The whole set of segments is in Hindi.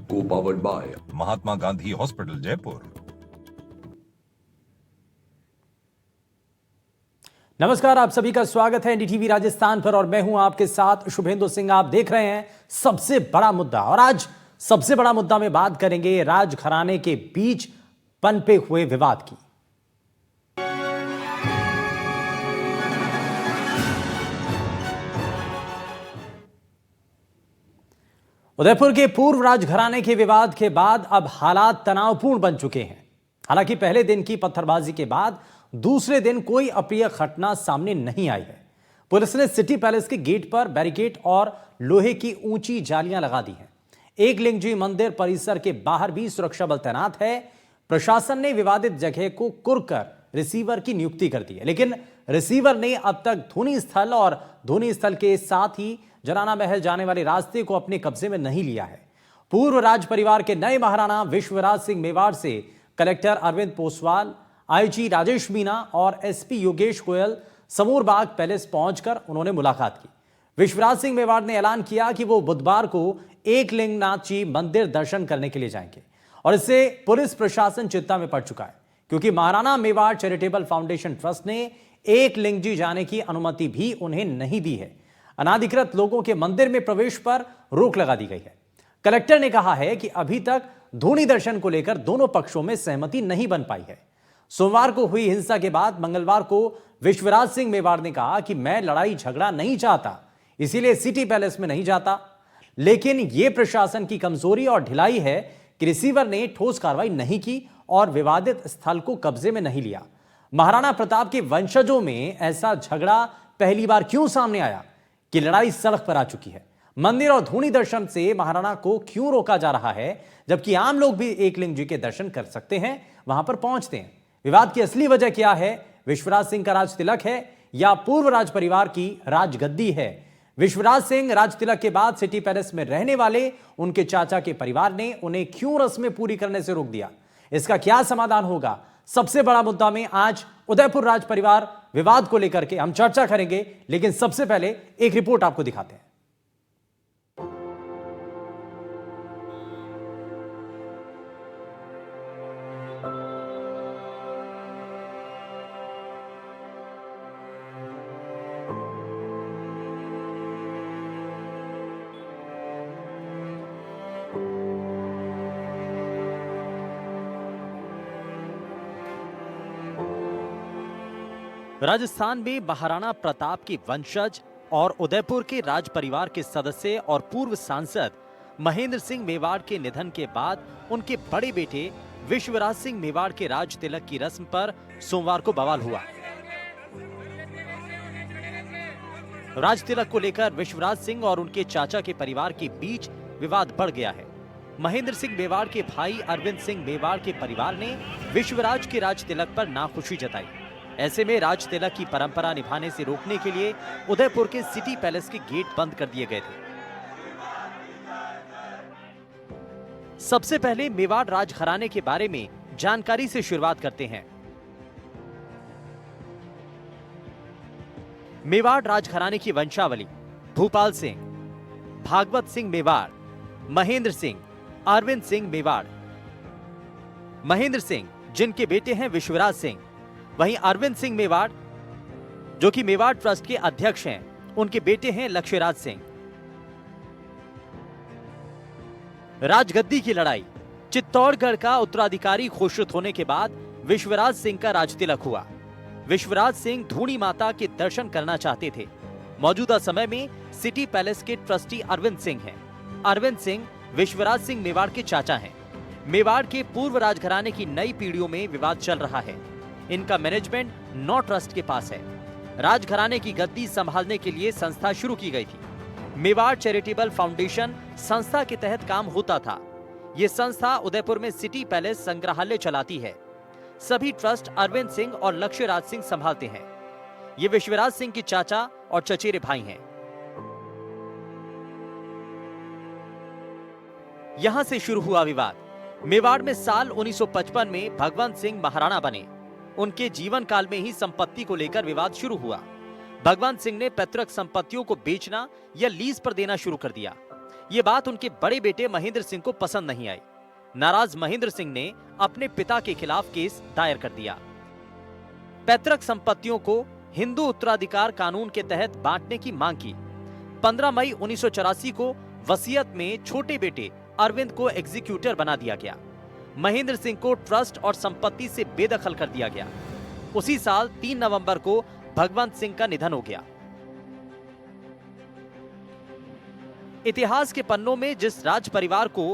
Co-powered by Mahatma Gandhi hospital Jaipur. नमस्कार, आप सभी का स्वागत है एनडीटीवी राजस्थान पर और मैं हूं आपके साथ शुभेंदु सिंह। आप देख रहे हैं सबसे बड़ा मुद्दा और आज सबसे बड़ा मुद्दा में बात करेंगे राजघराने के बीच पनपे हुए विवाद की। उदयपुर के पूर्व राजघराने के विवाद के बाद अब हालात तनावपूर्ण बन चुके हैं। हालांकि पहले दिन की पत्थरबाजी के बाद दूसरे दिन कोई अप्रिय घटना सामने नहीं आई है। पुलिस ने सिटी पैलेस के गेट पर बैरिकेड और लोहे की ऊंची जालियां लगा दी हैं। एकलिंग जी मंदिर परिसर के बाहर भी सुरक्षा बल तैनात है। प्रशासन ने विवादित जगह को कुर्क कर रिसीवर की नियुक्ति कर दी है, लेकिन रिसीवर ने अब तक धोनी स्थल और धोनी स्थल के साथ ही जनाना महल जाने वाले रास्ते को अपने कब्जे में नहीं लिया है। पूर्व राज परिवार के नए महाराणा विश्वराज सिंह मेवाड़ से कलेक्टर अरविंद पोसवाल, आईजी राजेश मीना और एसपी योगेश गोयल समूर बाग पैलेस पहुंचकर उन्होंने मुलाकात की। विश्वराज सिंह मेवाड़ ने ऐलान किया कि वो बुधवार को एकलिंगनाथ जी मंदिर दर्शन करने के लिए जाएंगे और इससे पुलिस प्रशासन चिंता में पड़ चुका है, क्योंकि Maharana Mewar charitable foundation trust ने एकलिंग जी जाने की अनुमति भी उन्हें नहीं दी है। अनाधिकृत लोगों के मंदिर में प्रवेश पर रोक लगा दी गई है। कलेक्टर ने कहा है कि अभी तक धोनी दर्शन को लेकर दोनों पक्षों में सहमति नहीं बन पाई है। सोमवार को हुई हिंसा के बाद मंगलवार को विश्वराज सिंह मेवाड़ ने कहा कि मैं लड़ाई झगड़ा नहीं चाहता, इसीलिए सिटी पैलेस में नहीं जाता। लेकिन यह प्रशासन की कमजोरी और ढिलाई है कि रिसीवर ने ठोस कार्रवाई नहीं की और विवादित स्थल को कब्जे में नहीं लिया। महाराणा प्रताप के वंशजों में ऐसा झगड़ा पहली बार क्यों सामने आया कि लड़ाई सड़क पर आ चुकी है? मंदिर और धोनी दर्शन से महाराणा को क्यों रोका जा रहा है, जबकि आम लोग भी एकलिंग जी के दर्शन कर सकते हैं, वहां पर पहुंचते हैं? विवाद की असली वजह क्या है? विश्वराज सिंह का राज तिलक है या पूर्व राज परिवार की राजगद्दी है? विश्वराज सिंह राज तिलक के बाद सिटी पैलेस में रहने वाले उनके चाचा के परिवार ने उन्हें क्यों रस्में पूरी करने से रोक दिया? इसका क्या समाधान होगा? सबसे बड़ा मुद्दा में आज उदयपुर राज परिवार विवाद को लेकर के हम चर्चा करेंगे, लेकिन सबसे पहले एक रिपोर्ट आपको दिखाते हैं। राजस्थान में महाराणा प्रताप के वंशज और उदयपुर के राज परिवार के सदस्य और पूर्व सांसद महेंद्र सिंह मेवाड़ के निधन के बाद उनके बड़े बेटे विश्वराज सिंह मेवाड़ के राज तिलक की रस्म पर सोमवार को बवाल हुआ। राज तिलक को लेकर विश्वराज सिंह और उनके चाचा के परिवार के बीच विवाद बढ़ गया है। महेंद्र सिंह मेवाड़ के भाई अरविंद सिंह मेवाड़ के परिवार ने विश्वराज के राज तिलक पर नाखुशी जताई। ऐसे में राज तिलक की परंपरा निभाने से रोकने के लिए उदयपुर के सिटी पैलेस के गेट बंद कर दिए गए थे। सबसे पहले मेवाड़ राजघराने के बारे में जानकारी से शुरुआत करते हैं। मेवाड़ राजघराने की वंशावली: भूपाल सिंह, भागवत सिंह मेवाड़, महेंद्र सिंह, अरविंद सिंह मेवाड़। महेंद्र सिंह जिनके बेटे हैं विश्वराज सिंह, वहीं अरविंद सिंह मेवाड़ जो कि मेवाड़ ट्रस्ट के अध्यक्ष हैं, उनके बेटे हैं लक्ष्यराज सिंह। राजगद्दी की लड़ाई: चित्तौड़गढ़ का उत्तराधिकारी घोषित होने के बाद विश्वराज सिंह का राजतिलक हुआ। विश्वराज सिंह धूणी माता के दर्शन करना चाहते थे। मौजूदा समय में सिटी पैलेस के ट्रस्टी अरविंद सिंह हैं। अरविंद सिंह विश्वराज सिंह मेवाड़ के चाचा हैं। मेवाड़ के पूर्व राजघराने की नई पीढ़ियों में विवाद चल रहा है। इनका मैनेजमेंट नौ ट्रस्ट के पास है। राजघराने की गद्दी संभालने के लिए संस्था शुरू की गई थी। मेवाड़ चैरिटेबल फाउंडेशन संस्था के तहत काम होता था। ये संस्था उदयपुर में सिटी पैलेस संग्रहालय चलाती है। सभी ट्रस्ट अरविंद सिंह और लक्ष्यराज सिंह संभालते हैं। ये विश्वराज सिंह के चाचा और चचेरे भाई हैं। यहां से शुरू हुआ विवाद। मेवाड़ में साल 1955 में भगवंत सिंह महाराणा बने। उनके जीवन काल में ही संपत्ति को लेकर विवाद शुरू हुआ। भगवंत सिंह ने पैतृक संपत्तियों को बेचना या लीज पर देना शुरू कर दिया। ये बात उनके बड़े बेटे महेंद्र सिंह को पसंद नहीं आई। नाराज महेंद्र सिंह ने अपने पिता के खिलाफ केस दायर कर दिया। पैतृक संपत्तियों को हिंदू उत्तराधिकार कानून के तहत बांटने की मांग की। 15 मई 1984 को वसीयत में छोटे बेटे अरविंद को एग्जीक्यूटर बना दिया गया। महेंद्र सिंह को ट्रस्ट और संपत्ति से बेदखल कर दिया गया। उसी साल 3 नवंबर को भगवंत सिंह का निधन हो गया। इतिहास के पन्नों में जिस राज परिवार को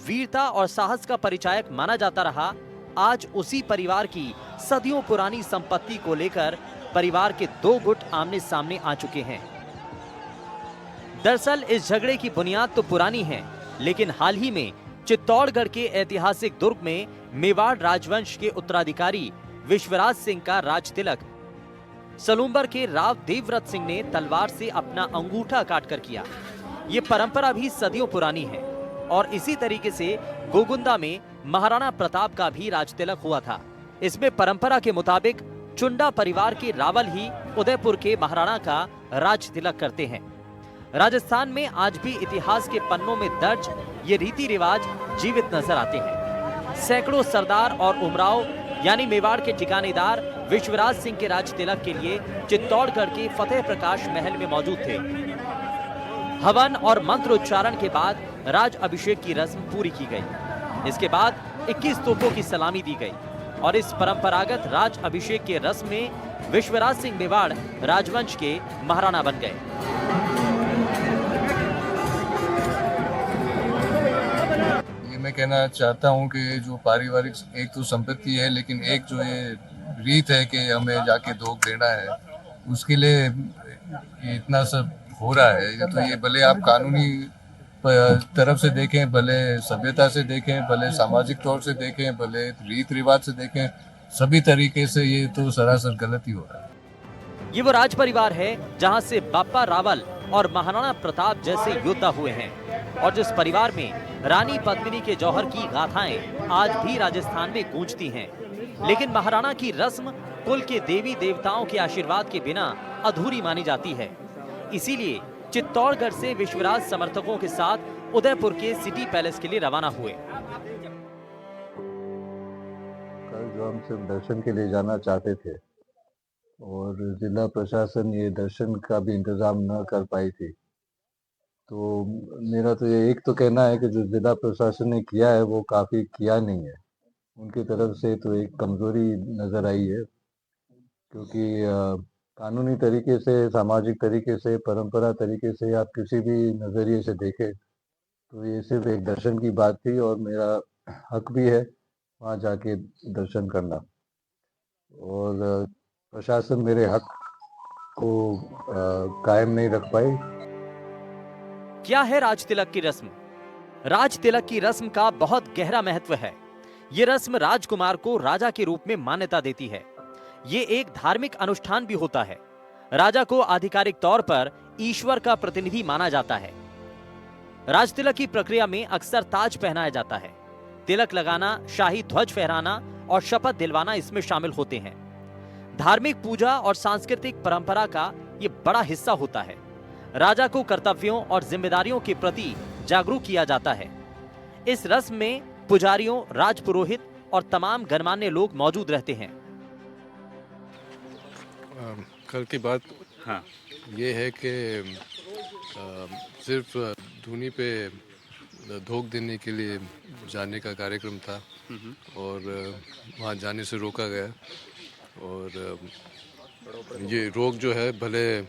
वीरता और साहस का परिचायक माना जाता रहा, आज उसी परिवार की सदियों पुरानी संपत्ति को लेकर परिवार के दो गुट आमने सामने आ चुके हैं। दरअसल इस झगड़े की बुनियाद तो पुरानी है, लेकिन हाल ही में चित्तौड़गढ़ के ऐतिहासिक दुर्ग में मेवाड़ राजवंश के उत्तराधिकारी विश्वराज सिंह का राज तिलक सलूम्बर के राव देवव्रत सिंह ने तलवार से अपना अंगूठा काटकर किया। ये परंपरा भी सदियों पुरानी है और इसी तरीके से गोगुंदा में महाराणा प्रताप का भी राज तिलक हुआ था। इसमें परंपरा के मुताबिक चुंडा परिवार के रावल ही उदयपुर के महाराणा का राज तिलक करते हैं। राजस्थान में आज भी इतिहास के पन्नों में दर्ज ये रीति रिवाज जीवित नजर आते हैं। सैकड़ों सरदार और उमराव यानी मेवाड़ के ठिकानेदार विश्वराज सिंह के राज तिलक के लिए चित्तौड़गढ़ के फतेह प्रकाश महल में मौजूद थे। हवन और मंत्र उच्चारण के बाद राज अभिषेक की रस्म पूरी की गई। इसके बाद 21 तोपों की सलामी दी गई और इस परंपरागत राज अभिषेक के रस्म में विश्वराज सिंह मेवाड़ राजवंश के महाराणा बन गए। ये मैं कहना चाहता हूँ कि जो पारिवारिक एक तो संपत्ति है, लेकिन एक जो ये रीत है कि हमें जाके धोख देना है, उसके लिए ये इतना सब हो रहा है। ये तो ये भले आप कानूनी तरफ से देखें, भले सभ्यता से देखें, भले सामाजिक तौर से देखें, भले रीत रिवाज से देखें, सभी तरीके से ये तो सरासर गलत ही हो रहा है। ये वो राज परिवार है जहां से बापा रावल और महाराणा प्रताप जैसे योद्धा हुए हैं और जिस परिवार में रानी पद्मिनी के जौहर की गाथाएं आज भी राजस्थान में गूंजती हैं। लेकिन महाराणा की रस्म कुल के देवी देवताओं के आशीर्वाद के बिना अधूरी मानी जाती है। इसीलिए चित्तौड़गढ़ से विश्वराज समर्थकों के साथ उदयपुर के सिटी पैलेस के लिए रवाना हुए। कल जो हम सिर्फ दर्शन के लिए जाना चाहते थे और जिला प्रशासन ये दर्शन का भी इंतजाम न कर पाई थी, तो मेरा तो ये एक तो कहना है कि जो जिला प्रशासन ने किया है वो काफ़ी किया नहीं है। उनकी तरफ से तो एक कमज़ोरी नज़र आई है, क्योंकि कानूनी तरीके से, सामाजिक तरीके से, परंपरा तरीके से आप किसी भी नज़रिए से देखें तो ये सिर्फ एक दर्शन की बात थी और मेरा हक भी है वहाँ जाके दर्शन करना। और प्रशासन मेरे हक को कायम नहीं रख पाई। क्या है राज तिलक की रस्म? राज तिलक की रस्म का बहुत गहरा महत्व है। ये रस्म राजकुमार को राजा के रूप में मान्यता देती है। ये एक धार्मिक अनुष्ठान भी होता है। राजा को आधिकारिक तौर पर ईश्वर का प्रतिनिधि माना जाता है। राज तिलक की प्रक्रिया में अक्सर ताज पहनाया जाता है। तिलक लगाना, शाही ध्वज फहराना और शपथ दिलवाना इसमें शामिल होते हैं। धार्मिक पूजा और सांस्कृतिक परंपरा का ये बड़ा हिस्सा होता है। राजा को कर्तव्यों और जिम्मेदारियों के प्रति जागरूक किया जाता है। इस रस्म में पुजारियों, राजपुरोहित और तमाम गणमान्य लोग मौजूद रहते हैं। कल की बात ये है कि सिर्फ धुनी पे धोख देने के लिए जाने का कार्यक्रम था और वहाँ जाने से रोका गया। और ये रोक जो है, भले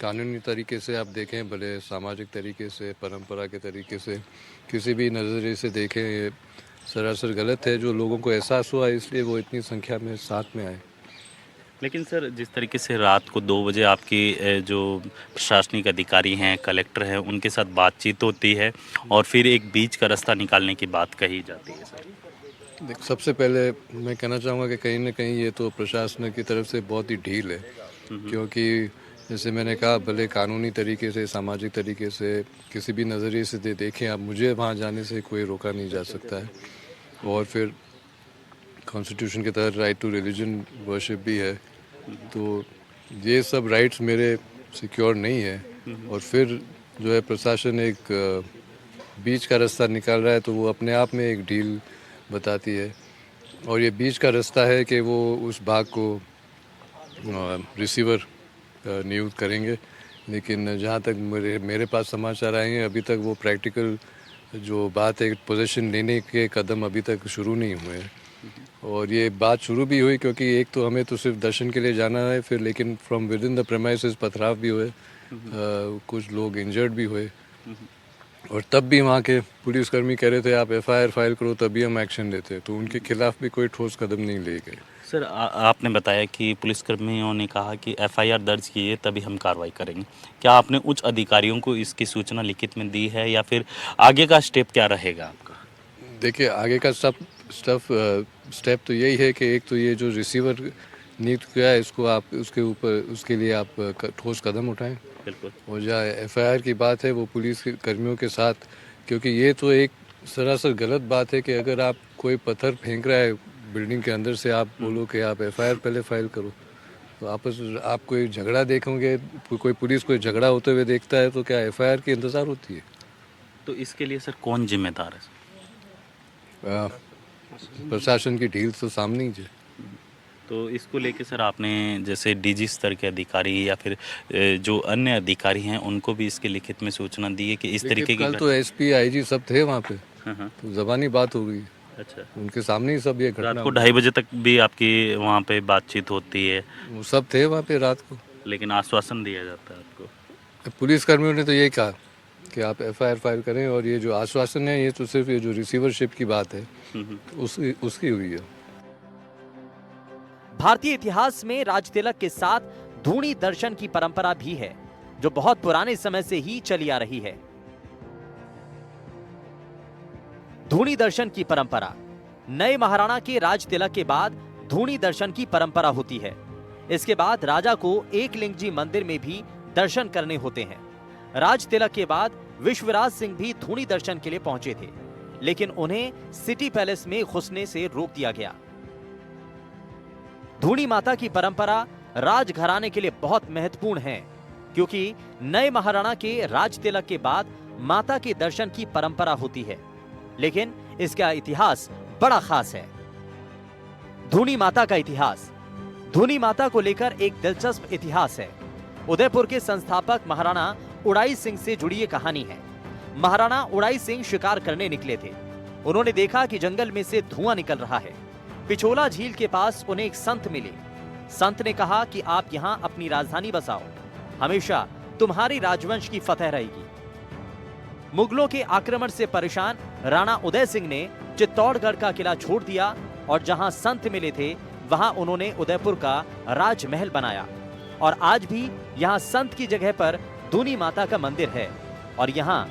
कानूनी तरीके से आप देखें, भले सामाजिक तरीके से, परंपरा के तरीके से, किसी भी नज़रिए से देखें, ये सरासर गलत है। जो लोगों को एहसास हुआ इसलिए वो इतनी संख्या में साथ में आए। लेकिन सर, जिस तरीके से रात को 2 बजे आपकी जो प्रशासनिक अधिकारी हैं, कलेक्टर हैं, उनके साथ बातचीत होती है और फिर एक बीच का रास्ता निकालने की बात कही जाती है सर। देख, सबसे पहले मैं कहना चाहूँगा कि कहीं ना कहीं ये तो प्रशासन की तरफ से बहुत ही ढील है, क्योंकि जैसे मैंने कहा, भले कानूनी तरीके से, सामाजिक तरीके से, किसी भी नज़रिए से देखें आप, मुझे वहाँ जाने से कोई रोका नहीं जा सकता है। और फिर कॉन्स्टिट्यूशन के तहत राइट टू रिलीजन वर्शिप भी है, तो ये सब राइट्स मेरे सिक्योर नहीं है। और फिर जो है प्रशासन एक बीच का रास्ता निकाल रहा है तो वो अपने आप में एक डील बताती है। और ये बीच का रास्ता है कि वो उस भाग को रिसीवर नियुक्त करेंगे, लेकिन जहाँ तक मेरे पास समाचार आए हैं अभी तक वो प्रैक्टिकल जो बात है पोजीशन लेने के कदम अभी तक शुरू नहीं हुए हैं। और ये बात शुरू भी हुई क्योंकि एक तो हमें तो सिर्फ दर्शन के लिए जाना है, फिर लेकिन from with in the premises पथराव भी हुए, कुछ लोग इंजर्ड भी हुए। और तब भी वहाँ के पुलिसकर्मी कह रहे थे आप एफआईआर फाइल करो तभी हम एक्शन लेते हैं, तो उनके खिलाफ भी कोई ठोस कदम नहीं लिए गए। सर आपने बताया कि पुलिसकर्मियों ने कहा कि एफआईआर दर्ज किए तभी हम कार्रवाई करेंगे। क्या आपने उच्च अधिकारियों को इसकी सूचना लिखित में दी है या फिर आगे का स्टेप क्या रहेगा आपका? देखिए आगे का स्टेप तो यही है कि एक तो ये जो रिसीवर नियुक्त किया है इसको आप उसके लिए आप ठोस कदम उठाएं। बिल्कुल। और जहाँ एफआईआर की बात है वो पुलिस के कर्मियों के साथ, क्योंकि ये तो एक सरासर गलत बात है कि अगर आप कोई पत्थर फेंक रहा है बिल्डिंग के अंदर से आप बोलो कि आप एफआईआर पहले फाइल करो, तो आप कोई झगड़ा देखोगे, कोई पुलिस कोई झगड़ा होते हुए देखता है तो क्या एफआईआर की इंतज़ार होती है? तो इसके लिए सर कौन जिम्मेदार है? आ, प्रशासन की ढील तो सामने ही है। तो इसको लेके सर आपने जैसे डीजी स्तर के अधिकारी या फिर जो अन्य अधिकारी हैं उनको भी इसके लिखित में सूचना दी है कि इस लेकिन तरीके की कल तो एसपी आईजी सब थे वहाँ पे, हाँ हाँ। तो ज़बानी बात हो गई, अच्छा। उनके सामने ही सब ये रात घटना को 2:30 बजे तक भी आपकी वहाँ पे बातचीत होती है, वो सब थे वहाँ पे रात को। लेकिन आश्वासन दिया जाता है आपको। पुलिस कर्मियों ने तो यही कहा कि आप एफआईआर फाइल करें, और ये जो आश्वासन है ये तो सिर्फ ये जो रिसीवरशिप की बात है उसकी हुई है। भारतीय इतिहास में राज तिलक के साथ धूणी दर्शन की परंपरा भी है, जो बहुत पुराने समय से ही चली आ रही है। धूणी दर्शन की परंपरा नए महाराणा के राज तिलक के बाद धूणी दर्शन की परंपरा होती है। इसके बाद राजा को एकलिंग जी मंदिर में भी दर्शन करने होते हैं। राज तिलक के बाद विश्वराज सिंह भी धूणी दर्शन के लिए पहुंचे थे, लेकिन उन्हें सिटी पैलेस में घुसने से रोक दिया गया। धूणी माता की परंपरा राजघराने के लिए बहुत महत्वपूर्ण है, क्योंकि नए महाराणा के राज तिलक के बाद माता के दर्शन की परंपरा होती है, लेकिन इसका इतिहास बड़ा खास है। धूणी माता का इतिहास। धूणी माता को लेकर एक दिलचस्प इतिहास है। उदयपुर के संस्थापक महाराणा उड़ाई सिंह से जुड़ी ये कहानी है। महाराणा उड़ाई सिंह शिकार करने निकले थे। उन्होंने देखा कि जंगल में से धुआं निकल रहा है। पिछोला झील के पास उन्हें एक संत मिले। संत ने कहा कि आप यहाँ अपनी राजधानी बसाओ, हमेशा तुम्हारी राजवंश की फतह रहेगी। मुगलों के आक्रमण से परेशान राणा उदय सिंह ने चित्तौड़गढ़ का किला छोड़ दिया और जहां संत मिले थे वहां उन्होंने उदयपुर का राजमहल बनाया। और आज भी यहां संत की जगह पर धूणी माता का मंदिर है और यहां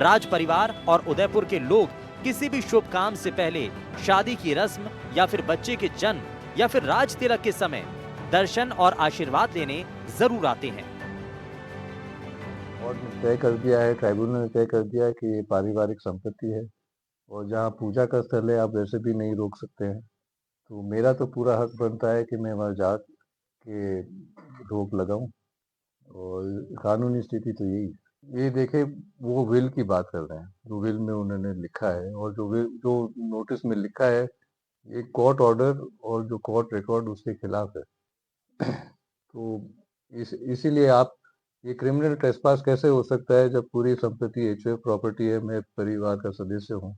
राज परिवार और उदयपुर के लोग किसी भी शुभ काम से पहले, शादी की रस्म या फिर बच्चे के जन्म या फिर राज तिलक के समय दर्शन और आशीर्वाद लेने जरूर आते हैं। कोर्ट ने तय कर दिया है, ट्राइब्यूनल ने तय कर दिया है कि ये पारिवारिक संपत्ति है और जहाँ पूजा का स्थल है आप वैसे भी नहीं रोक सकते हैं। तो मेरा तो पूरा हक बनता है कि मैं वहाँ जा के रोक लगाऊं, और कानूनी स्थिति तो यही है। ये देखे वो विल की बात कर रहे हैं, जो विल में उन्होंने लिखा है और जो नोटिस में लिखा है ये कोर्ट ऑर्डर और जो कोर्ट रिकॉर्ड उसके खिलाफ है। तो इसीलिए आप ये क्रिमिनल ट्रेसपास कैसे हो सकता है जब पूरी संपत्ति एचओएफ प्रॉपर्टी है, मैं परिवार का सदस्य हूँ,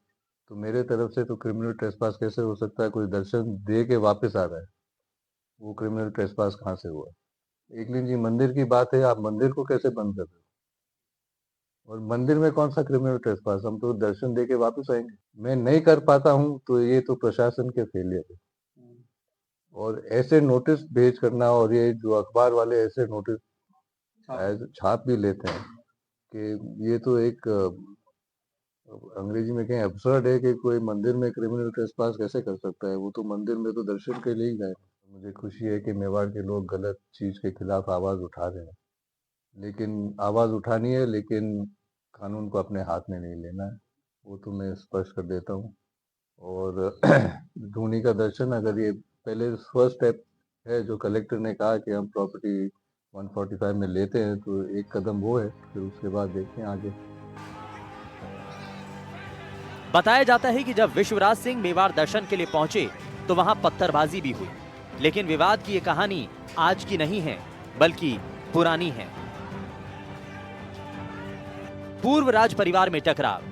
तो मेरे तरफ से तो क्रिमिनल ट्रेसपास कैसे हो सकता है? कोई दर्शन दे के वापस आ रहा है, वो क्रिमिनल ट्रेसपास कहाँ से हुआ? एकलिंग जी मंदिर की बात है, आप मंदिर को कैसे बंद कर रहे हो? और मंदिर में कौन सा क्रिमिनल ट्रेसपास? हम तो दर्शन दे के वापस आएंगे। मैं नहीं कर पाता हूँ तो ये तो प्रशासन के फेलियर है। और ऐसे नोटिस भेज करना, और ये जो अखबार वाले ऐसे नोटिस छाप भी लेते हैं कि ये तो एक अंग्रेजी में कहें अब्सर्ड है कि कोई मंदिर में क्रिमिनल ट्रेसपास कैसे कर सकता है? वो तो मंदिर में तो दर्शन के लिए ही गए। मुझे खुशी है कि मेवाड़ के लोग गलत चीज के खिलाफ आवाज उठा रहे हैं, लेकिन आवाज उठानी है, लेकिन कानून को अपने हाथ में नहीं लेना है, वो तो मैं स्पष्ट कर देता हूँ। और धूनी का दर्शन, अगर ये पहले फर्स्ट स्टेप है जो कलेक्टर ने कहा कि हम प्रॉपर्टी 145 में लेते हैं, तो एक कदम वो है, फिर उसके बाद देखते हैं आगे। बताया जाता है कि जब विश्वराज सिंह मेवाड़ दर्शन के लिए पहुंचे तो वहां पत्थरबाजी भी हुई, लेकिन विवाद की ये कहानी आज की नहीं है बल्कि पुरानी है। पूर्व राज परिवार में टकराव,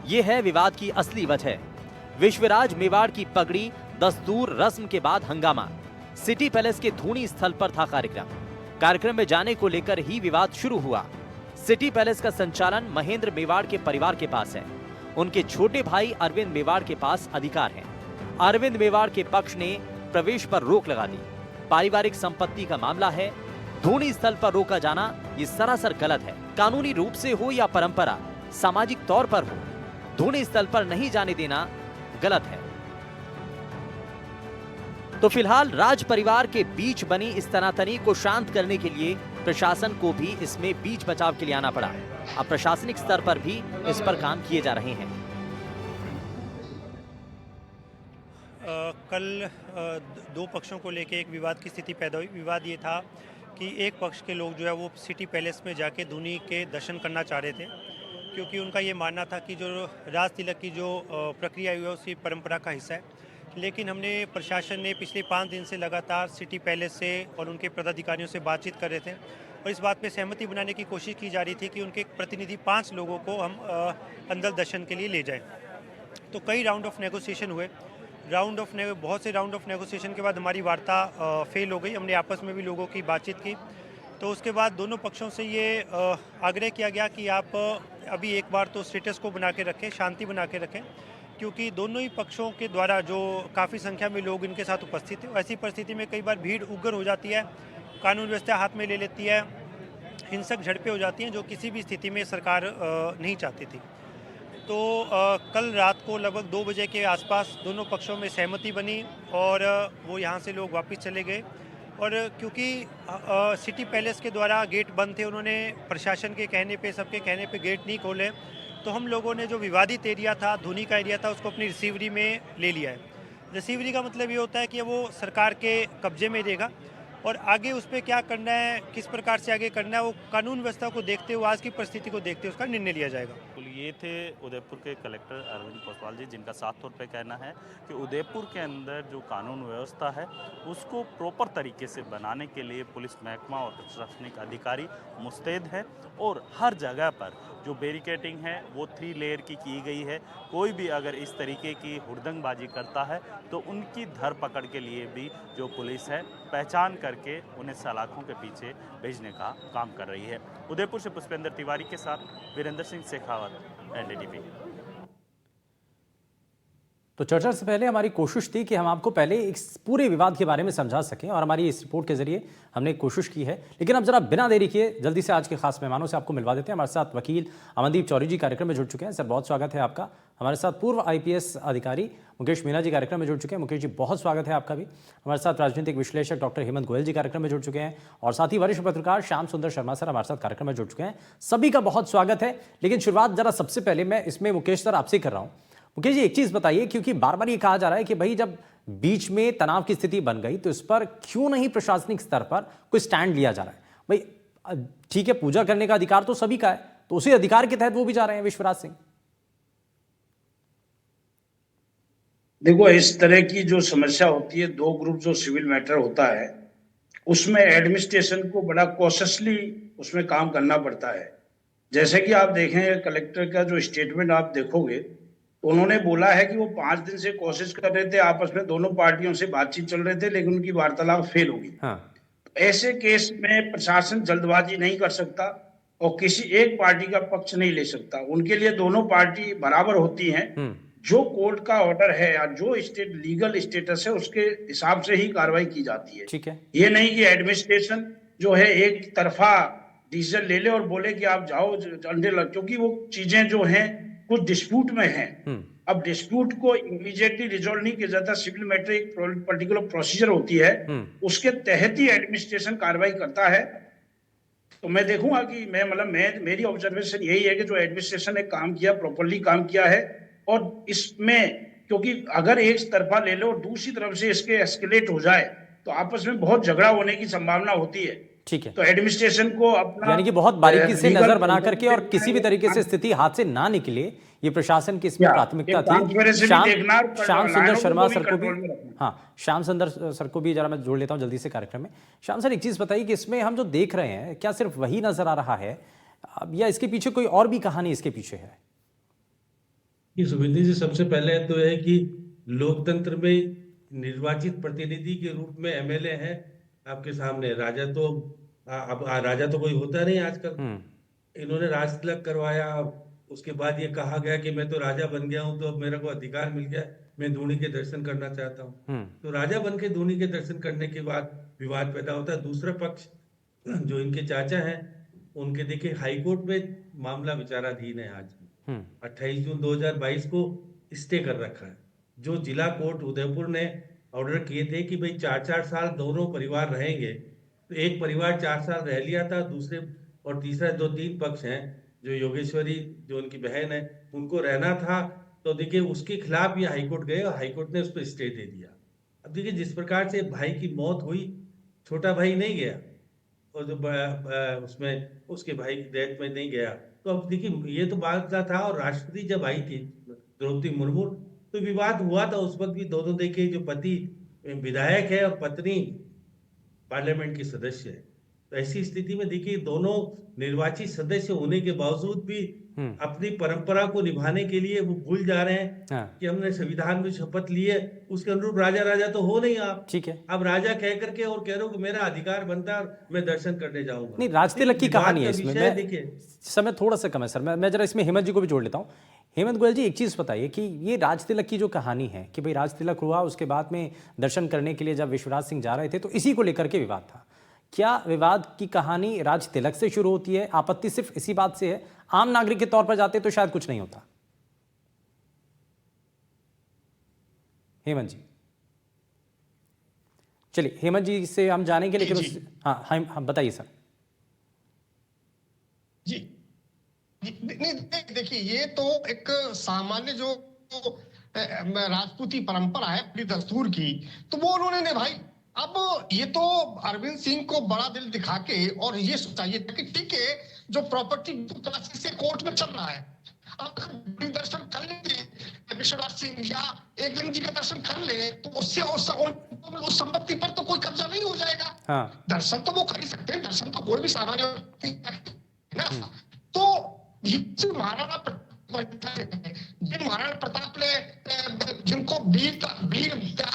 ये है विवाद की असली वजह। विश्वराज मेवाड़ की पगड़ी, दस्तूर रस्म के बाद हंगामा। सिटी पैलेस के धूनी स्थल पर था कार्यक्रम में जाने को लेकर ही विवाद शुरू हुआ। सिटी पैलेस का संचालन महेंद्र मेवाड़ के परिवार के पास है। उनके छोटे भाई अरविंद मेवाड़ के पास अधिकार है। अरविंद मेवाड़ के पक्ष ने प्रवेश पर रोक लगा दी। पारिवारिक संपत्ति का मामला है। धूनी स्थल पर रोका जाना ये सरासर गलत है। कानूनी रूप से हो या परंपरा, सामाजिक तौर पर हो, धूनी स्थल पर नहीं जाने देना गलत है। तो फिलहाल राज परिवार के बीच बनी इस तनातनी को शांत करने के लिए प्रशासन को भी इसमें बीच बचाव के लिए आना पड़ा। अब प्रशासनिक स्तर पर भी इस पर काम किए जा रहे हैं। कल दो पक्षों को लेकर एक विवाद की स्थिति पैदा हुई। विवाद ये था कि एक पक्ष के लोग जो है वो सिटी पैलेस में जाके धूनी के दर्शन करना चाह रहे थे, क्योंकि उनका ये मानना था कि जो राज तिलक की जो प्रक्रिया हुई है उसी परंपरा का हिस्सा है। लेकिन हमने प्रशासन ने पिछले 5 दिन से लगातार सिटी पैलेस से और उनके पदाधिकारियों से बातचीत कर रहे थे और इस बात पे सहमति बनाने की कोशिश की जा रही थी कि उनके प्रतिनिधि 5 लोगों को हम अंदर दर्शन के लिए ले जाएं। तो कई राउंड ऑफ नेगोशिएशन हुए। बहुत से राउंड ऑफ नेगोशिएशन के बाद हमारी वार्ता फेल हो गई। हमने आपस में भी लोगों की बातचीत की, तो उसके बाद दोनों पक्षों से ये आग्रह किया गया कि आप अभी एक बार तो स्टेटस को बना के रखें, शांति बना के रखें, क्योंकि दोनों ही पक्षों के द्वारा जो काफ़ी संख्या में लोग इनके साथ उपस्थित हैं, ऐसी परिस्थिति में कई बार भीड़ उग्र हो जाती है, कानून व्यवस्था हाथ में ले लेती है, हिंसक झड़पें हो जाती हैं, जो किसी भी स्थिति में सरकार नहीं चाहती थी। तो कल रात को लगभग 2 बजे के आसपास दोनों पक्षों में सहमति बनी और वो यहाँ से लोग वापस चले गए। और क्योंकि सिटी पैलेस के द्वारा गेट बंद थे, उन्होंने प्रशासन के कहने पे, सबके कहने पे गेट नहीं खोले, तो हम लोगों ने जो विवादित एरिया था, धूनी का एरिया था, उसको अपनी रिसीवरी में ले लिया है। रिसीवरी का मतलब ये होता है कि वो सरकार के कब्जे में रहेगा और आगे उस पर क्या करना है, किस प्रकार से आगे करना है, वो कानून व्यवस्था को देखते हुए, आज की परिस्थिति को देखते हुए उसका निर्णय लिया जाएगा। ये थे उदयपुर के कलेक्टर अरविंद कोतवाल जी, जिनका साफ तौर पे कहना है कि उदयपुर के अंदर जो कानून व्यवस्था है उसको प्रॉपर तरीके से बनाने के लिए पुलिस महकमा और प्रशासनिक अधिकारी मुस्तैद है और हर जगह पर जो बैरिकेडिंग है वो 3 लेयर की गई है। कोई भी अगर इस तरीके की हुड़दंगबाजी करता है तो उनकी धरपकड़ के लिए भी जो पुलिस है पहचान करके उन्हें सलाखों के पीछे भेजने का काम कर रही है। उदयपुर से पुष्पेंद्र तिवारी के साथ वीरेंद्र सिंह शेखावत, NDTV। तो चर्चा से पहले हमारी कोशिश थी कि हम आपको पहले इस पूरे विवाद के बारे में समझा सकें और हमारी इस रिपोर्ट के जरिए हमने कोशिश की है। लेकिन अब जरा बिना देरी किए जल्दी से आज के खास मेहमानों से आपको मिलवा देते हैं। हमारे साथ वकील अमनदीप चौरी जी कार्यक्रम में जुड़ चुके हैं। सर, बहुत स्वागत है आपका। हमारे साथ पूर्व IPS अधिकारी मुकेश मीना जी कार्यक्रम में जुड़ चुके हैं। मुकेश जी, बहुत स्वागत है आपका भी। हमारे साथ राजनीतिक विश्लेषक डॉक्टर हेमंत गोयल जी कार्यक्रम में जुड़ चुके हैं और साथ ही वरिष्ठ पत्रकार श्याम सुंदर शर्मा सर हमारे साथ कार्यक्रम में जुड़ चुके हैं। सभी का बहुत स्वागत है। लेकिन शुरुआत जरा सबसे पहले मैं इसमें मुकेश सर आपसे कर रहा हूँ। मुकेश जी, एक चीज बताइए, क्योंकि बार बार ये कहा जा रहा है कि भाई जब बीच में तनाव की स्थिति बन गई तो इस पर क्यों नहीं प्रशासनिक स्तर पर कोई स्टैंड लिया जा रहा है। भाई ठीक है, पूजा करने का अधिकार तो सभी का है, तो उसी अधिकार के तहत वो भी जा रहे हैं विश्वराज सिंह। देखो, इस तरह की जो समस्या होती है, 2 ग्रुप जो सिविल मैटर होता है उसमें एडमिनिस्ट्रेशन को बड़ा कॉशियसली उसमें काम करना पड़ता है। जैसे कि आप देखें कलेक्टर का जो स्टेटमेंट आप देखोगे, उन्होंने बोला है कि वो 5 दिन से कोशिश कर रहे थे, आपस में दोनों पार्टियों से बातचीत चल रहे थे, लेकिन उनकी वार्तालाप फेल होगी। हाँ। ऐसे केस में प्रशासन जल्दबाजी नहीं कर सकता और किसी एक पार्टी का पक्ष नहीं ले सकता। उनके लिए दोनों पार्टी बराबर होती हैं। जो कोर्ट का ऑर्डर है या जो लीगल स्टेटस है उसके हिसाब से ही कार्रवाई की जाती है। ठीक है, ये नहीं कि एडमिनिस्ट्रेशन जो है एक तरफा डिसीजन ले ले और बोले कि आप जाओ अंडे लग, क्योंकि वो चीजें जो हैं कुछ डिस्प्यूट में हैं। अब डिस्प्यूट को इमीडिएटली रिजॉल्व नहीं किया जाता। सिविल मैटर एक पर्टिकुलर प्रोसीजर होती है, उसके तहत ही एडमिनिस्ट्रेशन कार्रवाई करता है। तो मैं देखूंगा कि मेरी ऑब्जर्वेशन यही है कि जो एडमिनिस्ट्रेशन ने काम किया, प्रॉपरली काम किया है। और इसमें क्योंकि अगर एक तरफा ले लो और दूसरी तरफ से इसके एस्केलेट हो जाए तो आपस में बहुत झगड़ा होने की संभावना होती है। ठीक है, तो एडमिनिस्ट्रेशन को अपना यानी कि बहुत बारीकी से लीगल नजर बना करके और किसी भी तरीके से स्थिति हाथ से ना निकले, ये प्रशासन की इसमें प्राथमिकता थी। देखना और श्याम सुंदर लाइनों शर्मा भी सर को भी, कंट्रोल में रखना। हाँ, श्याम सुंदर सर को भी जरा मैं जोड़ लेता हूं जल्दी से कार्यक्रम में। श्याम सर, एक चीज बताइए कि इसमें हम जो देख रहे हैं, क्या सिर्फ वही नजर आ रहा है या इसके पीछे कोई और भी कहानी इसके पीछे है? ये सुविधा जी, सबसे पहले तो है कि लोकतंत्र में निर्वाचित प्रतिनिधि के रूप में एमएलए हैं आपके सामने। राजा तो अब राजा तो कोई होता नहीं आजकल। इन्होंने राज तिलक करवाया, उसके बाद ये कहा गया कि मैं तो राजा बन गया हूं, तो अब मेरे को अधिकार मिल गया, मैं धूनी के दर्शन करना चाहता हूं। तो राजा बन के धूनी के दर्शन करने के बाद विवाद पैदा होता है। दूसरा पक्ष जो इनके चाचा हैं, उनके देखिए हाईकोर्ट में मामला विचाराधीन है। आज 28 जून 2022 को स्टे कर रखा है। जो जिला कोर्ट उदयपुर ने ऑर्डर किए थे कि भाई 4-4 साल दोनों परिवार रहेंगे, तो एक परिवार 4 साल रह लिया था, दूसरे और तीसरा 2-3 पक्ष हैं, जो योगेश्वरी जो उनकी बहन है, उनको रहना था। तो देखिए उसके खिलाफ ये हाईकोर्ट गए और हाईकोर्ट ने उस पर स्टे दे दिया। अब देखिए जिस प्रकार से भाई की मौत हुई, छोटा भाई नहीं गया और जो उसमें उसके भाई की डेथ में नहीं गया। तो अब देखिए ये तो बात था। और राष्ट्रपति जब आई थी द्रौपदी मुर्मू, तो विवाद हुआ था उस वक्त भी। दोनों देखिए जो पति विधायक है और पत्नी पार्लियामेंट की सदस्य है, तो ऐसी स्थिति में देखिए दोनों निर्वाचित सदस्य होने के बावजूद भी अपनी परंपरा को निभाने के लिए वो भूल जा रहे हैं कि हमने संविधान में शपथ ली है, उसके अनुरूप राजा तो हो नहीं आप। ठीक है, अब राजा कह करके और कह रहे हो कि मेरा अधिकार बनता है और मैं दर्शन करने जाऊंगा। नहीं, राज तिलक की कहानी है इसमें। मैं देखिए समय थोड़ा सा कम है सर, मैं जरा इसमें हेमंत जी को भी जोड़ लेता हूँ। हेमंत गोयल जी, एक चीज बताइए कि ये राज तिलक की जो कहानी है कि भाई राज तिलक हुआ, उसके बाद में दर्शन करने के लिए जब विश्वराज सिंह जा रहे थे तो इसी को लेकर के विवाद था। क्या विवाद की कहानी राज तिलक से शुरू होती है? आपत्ति सिर्फ इसी बात से है? आम नागरिक के तौर पर जाते तो शायद कुछ नहीं होता। हेमंत जी, चलिए हेमंत जी से हम जानेंगे, लेकिन हाँ बताइए सर। जी नहीं, देखिए ये तो एक सामान्य जो राजपूती परंपरा है अपनी दस्तूर की, तो वो उन्होंने निभाई। अब ये तो अरविंद सिंह को बड़ा दिल दिखा के और ये सोचाइए कि ठीक है, जो प्रॉपर्टी से कोर्ट में चल रहा है, अब दर्शन कर लेंगे विश्वनाथ सिंह या एकलिंग जी का दर्शन कर ले, तो उससे उस संपत्ति पर तो कोई कब्जा नहीं हो जाएगा। हाँ। दर्शन तो वो कर ही सकते हैं, दर्शन तो कोई भी सामान्य ना। तो ये महाराणा प्रताप ने जिनको वीर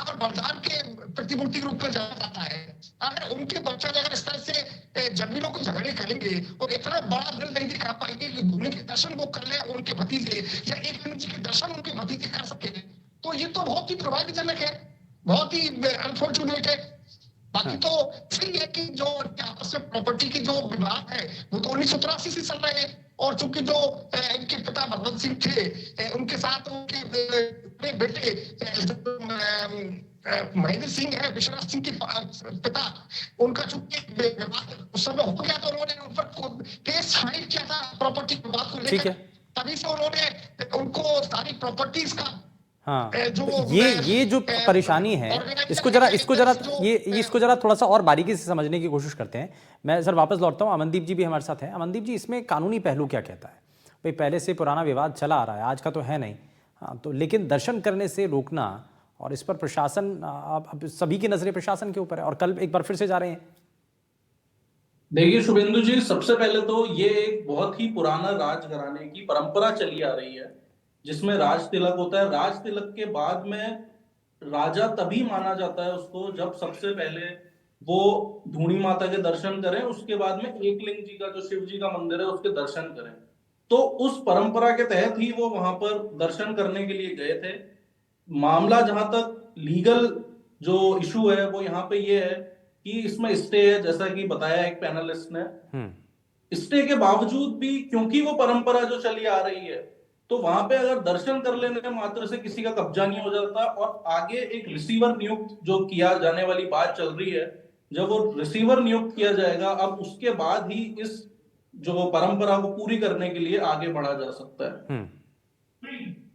और बलिदान के प्रतिमूर्ति के रूप में जाना जाता है, अगर उनके बच्चे अगर इस तरह से जमीनों को झगड़े करेंगे और इतना बड़ा दिल नहीं दिखा पाएंगे कि धूनी के दर्शन वो कर ले उनके भतीजे, या एक जी के दर्शन उनके भतीजे कर सके, तो ये तो बहुत ही प्रभावजनक है, बहुत ही अनफॉर्चुनेट है। बाकी तो सही है कि जो आपस में प्रॉपर्टी की जो विवाद है वो तो 1983 से चल रहे हैं। और चूंकि जो इनके पिता भगवंत सिंह थे, उनके साथ उनके बेटे महेंद्र सिंह है, विश्वनाथ सिंह के पिता, उनका चूंकि विवाद उस समय हो गया, तो उन्होंने उन पर केस फाइल किया था प्रॉपर्टी विवाद को लेकर। तभी से उन्होंने उनको सारी प्रॉपर्टीज का ये जो परेशानी है, इसको जरा थोड़ा सा और बारीकी से समझने की कोशिश करते हैं। मैं सर वापस लौटता हूँ, अमनदीप जी भी हमारे साथ हैं। अमनदीप जी, इसमें कानूनी पहलू क्या कहता है? भाई पहले से पुराना विवाद चला आ रहा है, आज का तो है नहीं, हाँ, तो लेकिन दर्शन करने से रोकना, और इस पर प्रशासन, अब सभी की नजरें प्रशासन के ऊपर है और कल एक बार फिर से जा रहे हैं। देखिए शुभेंदु जी, सबसे पहले तो ये एक बहुत ही पुराना राजघराने की परंपरा चली आ रही है जिसमें राज तिलक होता है। राज तिलक के बाद में राजा तभी माना जाता है उसको जब सबसे पहले वो धूनी माता के दर्शन करें, उसके बाद में एकलिंग जी का जो शिव जी का मंदिर है उसके दर्शन करें। तो उस परंपरा के तहत ही वो वहां पर दर्शन करने के लिए गए थे। मामला जहां तक लीगल जो इशू है वो यहाँ पे ये है कि इसमें स्टे है, जैसा कि बताया एक पैनलिस्ट ने। स्टे के बावजूद भी क्योंकि वो परंपरा जो चली आ रही है, तो वहां पे अगर दर्शन कर लेने मात्र से किसी का कब्जा नहीं हो जाता। और आगे एक रिसीवर नियुक्त जो किया जाने वाली बात चल रही है, जब वो रिसीवर नियुक्त किया जाएगा, अब उसके बाद ही इस जो परंपरा को पूरी करने के लिए आगे बढ़ा जा सकता है।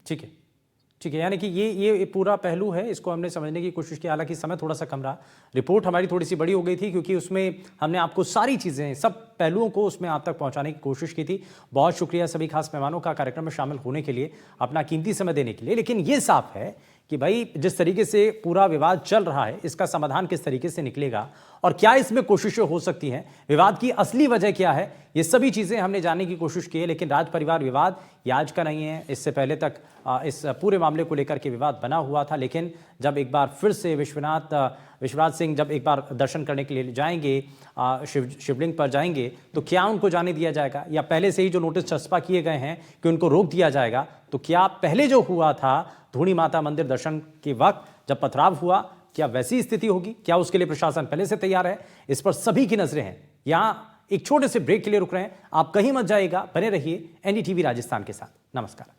ठीक है, ठीक है, यानी कि ये पूरा पहलू है, इसको हमने समझने की कोशिश की, हालांकि समय थोड़ा सा कम रहा। रिपोर्ट हमारी थोड़ी सी बड़ी हो गई थी क्योंकि उसमें हमने आपको सारी चीज़ें, सब पहलुओं को उसमें आप तक पहुंचाने की कोशिश की थी। बहुत शुक्रिया सभी खास मेहमानों का कार्यक्रम में शामिल होने के लिए, अपना कीमती समय देने के लिए। लेकिन ये साफ है कि भाई जिस तरीके से पूरा विवाद चल रहा है, इसका समाधान किस तरीके से निकलेगा और क्या इसमें कोशिशें हो सकती हैं, विवाद की असली वजह क्या है, ये सभी चीज़ें हमने जानने की कोशिश की है। लेकिन राज परिवार विवाद ये आज का नहीं है, इससे पहले तक इस पूरे मामले को लेकर के विवाद बना हुआ था। लेकिन जब एक बार फिर से विश्वनाथ सिंह जब एक बार दर्शन करने के लिए जाएंगे, शिवलिंग पर जाएंगे, तो क्या उनको जाने दिया जाएगा या पहले से ही जो नोटिस चस्पा किए गए हैं कि उनको रोक दिया जाएगा? तो क्या पहले जो हुआ था धूणी माता मंदिर दर्शन के वक्त जब पथराव हुआ, क्या वैसी स्थिति होगी? क्या उसके लिए प्रशासन पहले से तैयार है? इस पर सभी की नजरें हैं। यहां एक छोटे से ब्रेक के लिए रुक रहे हैं, आप कहीं मत जाइएगा, बने रहिए एनडीटीवी राजस्थान के साथ। नमस्कार।